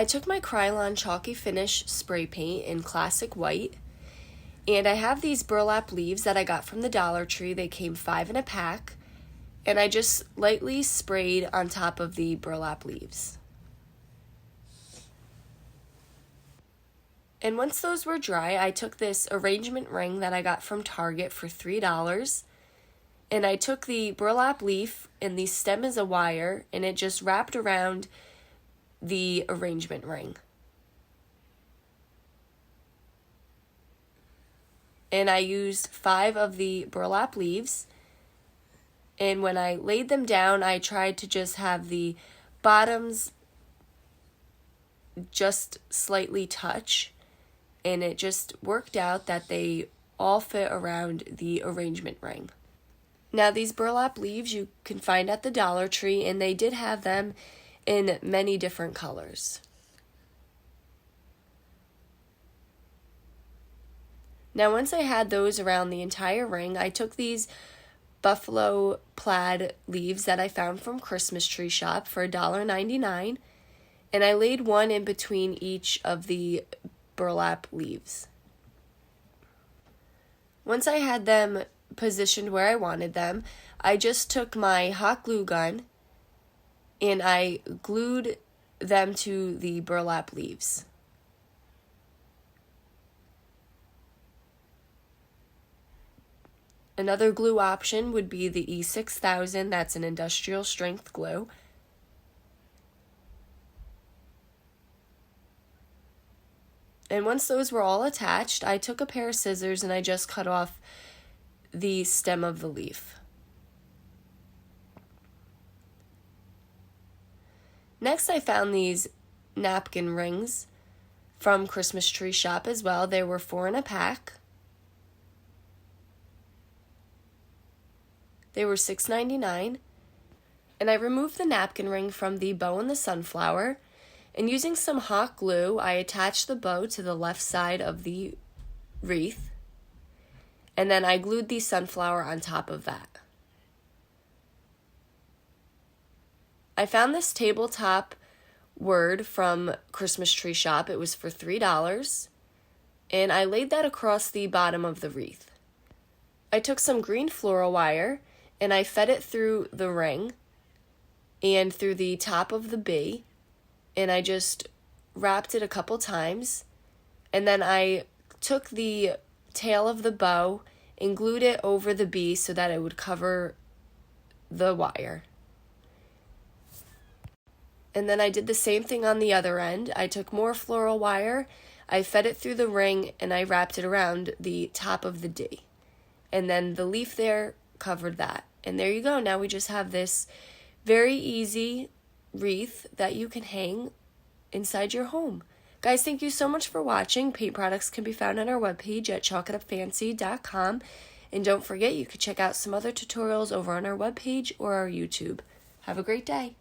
I took my Krylon Chalky Finish spray paint in classic white, and I have these burlap leaves that I got from the Dollar Tree. They came 5 in a pack, and I just lightly sprayed on top of the burlap leaves. And once those were dry, I took this arrangement ring that I got from Target for $3, and I took the burlap leaf, and the stem is a wire, and it just wrapped around the arrangement ring. And I used 5 of the burlap leaves, and when I laid them down, I tried to just have the bottoms just slightly touch, and it just worked out that they all fit around the arrangement ring. Now, these burlap leaves you can find at the Dollar Tree, and they did have them in many different colors. Now, once I had those around the entire ring, I took these buffalo plaid leaves that I found from Christmas Tree Shop for $1.99, and I laid one in between each of the burlap leaves. Once I had them positioned where I wanted them, I just took my hot glue gun and I glued them to the burlap leaves. Another glue option would be the E6000, that's an industrial strength glue. And once those were all attached, I took a pair of scissors and I just cut off the stem of the leaf. Next, I found these napkin rings from Christmas Tree Shop as well. They were 4 in a pack. They were $6.99. And I removed the napkin ring from the bow and the sunflower. And using some hot glue, I attached the bow to the left side of the wreath. And then I glued the sunflower on top of that. I found this tabletop word from Christmas Tree Shop. It was for $3. And I laid that across the bottom of the wreath. I took some green floral wire and I fed it through the ring and through the top of the bee. And I just wrapped it a couple times. And then I took the tail of the bow and glued it over the bee so that it would cover the wire. And then I did the same thing on the other end. I took more floral wire, I fed it through the ring, and I wrapped it around the top of the D. And then the leaf there covered that. And there you go. Now we just have this very easy wreath that you can hang inside your home. Guys, thank you so much for watching. Paint products can be found on our webpage at chalkitupfancy.com. And don't forget, you can check out some other tutorials over on our webpage or our YouTube. Have a great day.